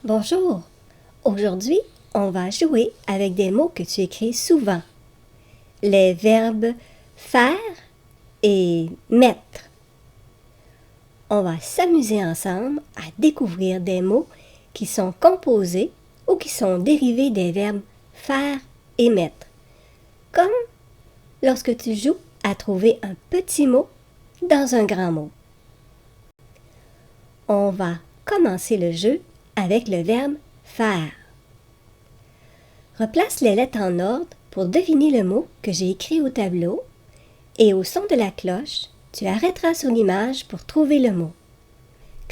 Bonjour! Aujourd'hui, on va jouer avec des mots que tu écris souvent. Les verbes faire et mettre. On va s'amuser ensemble à découvrir des mots qui sont composés ou qui sont dérivés des verbes faire et mettre. Comme lorsque tu joues à trouver un petit mot dans un grand mot. On va commencer le jeu avec le verbe faire. Replace les lettres en ordre pour deviner le mot que j'ai écrit au tableau et au son de la cloche, tu arrêteras sur l'image pour trouver le mot.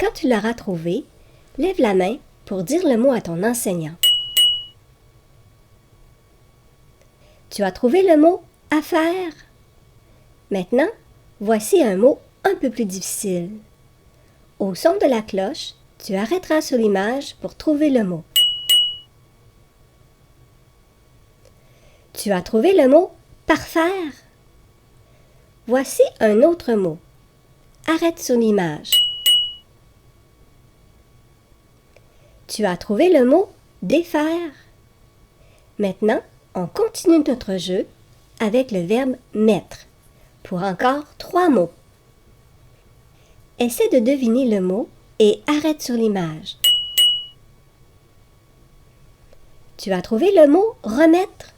Quand tu l'auras trouvé, lève la main pour dire le mot à ton enseignant. Tu as trouvé le mot affaire. Maintenant, voici un mot un peu plus difficile. Au son de la cloche, tu arrêteras sur l'image pour trouver le mot. Tu as trouvé le mot parfaire. Voici un autre mot. Arrête sur l'image. Tu as trouvé le mot défaire. Maintenant, on continue notre jeu avec le verbe mettre pour encore 3 mots. Essaie de deviner le mot et arrête sur l'image. Tu as trouvé le mot remettre.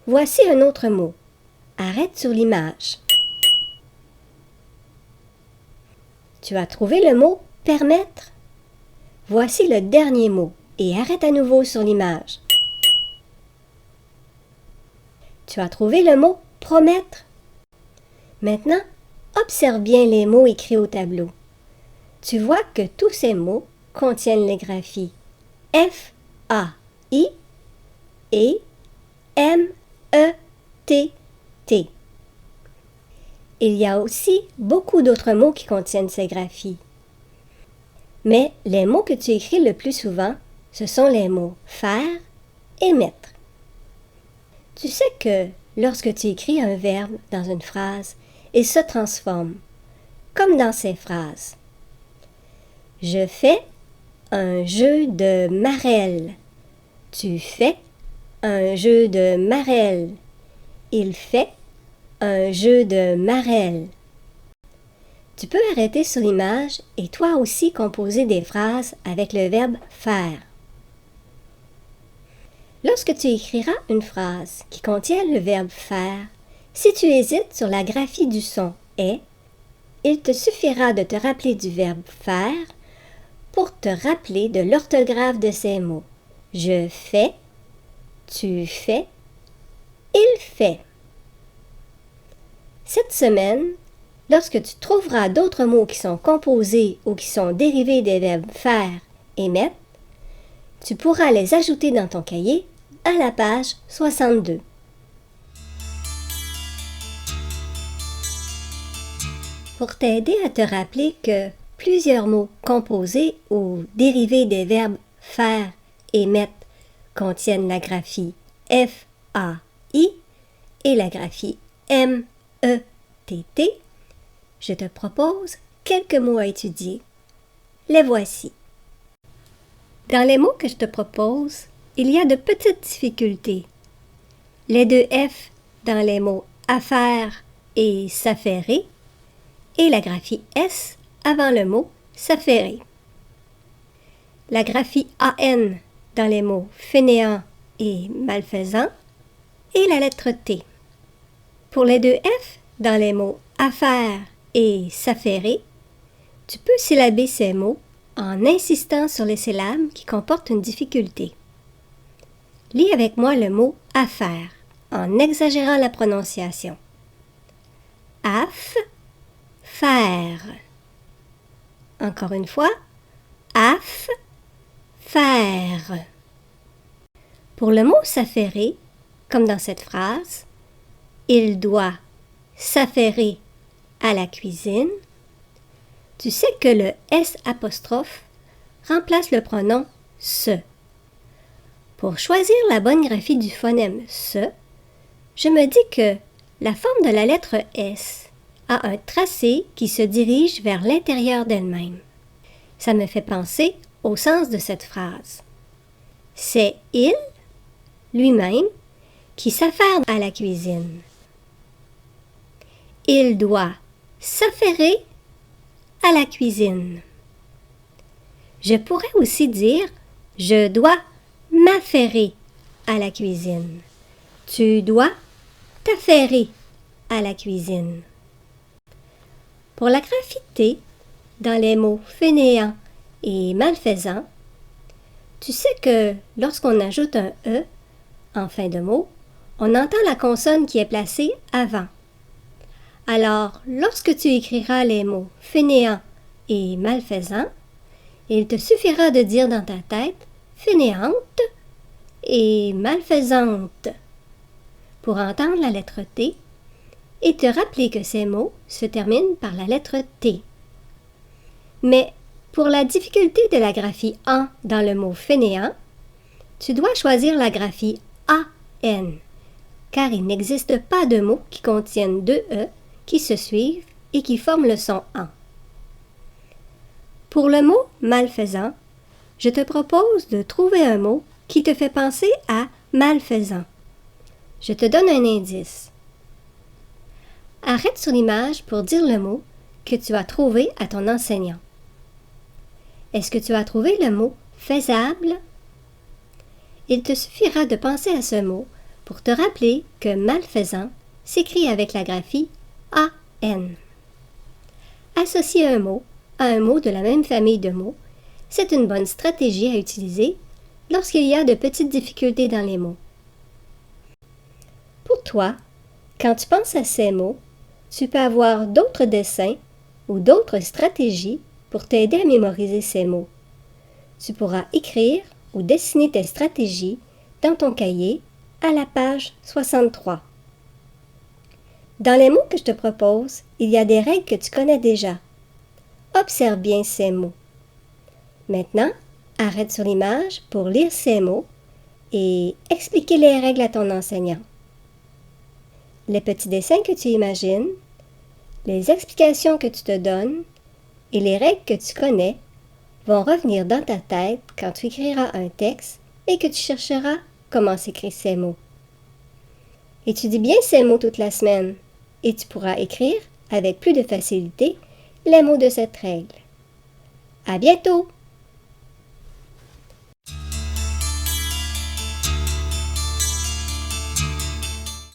Voici un autre mot. Arrête sur l'image. Tu as trouvé le mot permettre. Voici le dernier mot et arrête à nouveau sur l'image. Tu as trouvé le mot promettre. Maintenant, observe bien les mots écrits au tableau. Tu vois que tous ces mots contiennent les graphies F-A-I et M-E-T-T. Il y a aussi beaucoup d'autres mots qui contiennent ces graphies. Mais les mots que tu écris le plus souvent, ce sont les mots faire et mettre. Tu sais que lorsque tu écris un verbe dans une phrase, il se transforme, comme dans ces phrases. Je fais un jeu de marelle. Tu fais un jeu de marelle. Il fait un jeu de marelle. Tu peux arrêter sur l'image et toi aussi composer des phrases avec le verbe faire. Lorsque tu écriras une phrase qui contient le verbe faire, si tu hésites sur la graphie du son « est », il te suffira de te rappeler du verbe faire pour te rappeler de l'orthographe de ces mots. Je fais, tu fais, il fait. Cette semaine, lorsque tu trouveras d'autres mots qui sont composés ou qui sont dérivés des verbes faire et mettre, tu pourras les ajouter dans ton cahier à la page 62. Pour t'aider à te rappeler que plusieurs mots composés ou dérivés des verbes faire et mettre contiennent la graphie F-A-I et la graphie M-E-T-T, je te propose quelques mots à étudier. Les voici. Dans les mots que je te propose, il y a de petites difficultés. Les deux F dans les mots affaire et s'affairer et la graphie S avant le mot s'affairer. La graphie AN dans les mots fainéant et malfaisant et la lettre T. Pour les deux F dans les mots affaire et s'affairer, tu peux syllaber ces mots en insistant sur les syllabes qui comportent une difficulté. Lis avec moi le mot affaire en exagérant la prononciation. Faire. Encore une fois, faire. Pour le mot s'affairer, comme dans cette phrase, il doit s'affairer à la cuisine. Tu sais que le S' remplace le pronom se. Pour choisir la bonne graphie du phonème se, je me dis que la forme de la lettre S a un tracé qui se dirige vers l'intérieur d'elle-même. Ça me fait penser au sens de cette phrase. C'est il, lui-même, qui s'affaire à la cuisine. Il doit s'affairer à la cuisine. Je pourrais aussi dire « Je dois m'affairer à la cuisine ». Tu dois t'affairer à la cuisine. Pour la graphité, dans les mots fainéant et malfaisant, tu sais que lorsqu'on ajoute un « e » en fin de mot, on entend la consonne qui est placée avant. Alors, lorsque tu écriras les mots fainéant et malfaisant, il te suffira de dire dans ta tête fainéante et malfaisante pour entendre la lettre T et te rappeler que ces mots se terminent par la lettre T. Mais pour la difficulté de la graphie en dans le mot fainéant, tu dois choisir la graphie AN, car il n'existe pas de mots qui contiennent deux E qui se suivent et qui forment le son en. Pour le mot malfaisant, je te propose de trouver un mot qui te fait penser à malfaisant. Je te donne un indice. Arrête sur l'image pour dire le mot que tu as trouvé à ton enseignant. Est-ce que tu as trouvé le mot faisable? Il te suffira de penser à ce mot pour te rappeler que malfaisant s'écrit avec la graphie AN. Associer un mot à un mot de la même famille de mots, c'est une bonne stratégie à utiliser lorsqu'il y a de petites difficultés dans les mots. Pour toi, quand tu penses à ces mots, tu peux avoir d'autres dessins ou d'autres stratégies pour t'aider à mémoriser ces mots. Tu pourras écrire ou dessiner tes stratégies dans ton cahier à la page 63. Dans les mots que je te propose, il y a des règles que tu connais déjà. Observe bien ces mots. Maintenant, arrête sur l'image pour lire ces mots et expliquer les règles à ton enseignant. Les petits dessins que tu imagines, les explications que tu te donnes et les règles que tu connais vont revenir dans ta tête quand tu écriras un texte et que tu chercheras comment s'écrivent ces mots. Étudie bien ces mots toute la semaine et tu pourras écrire avec plus de facilité les mots de cette règle. À bientôt!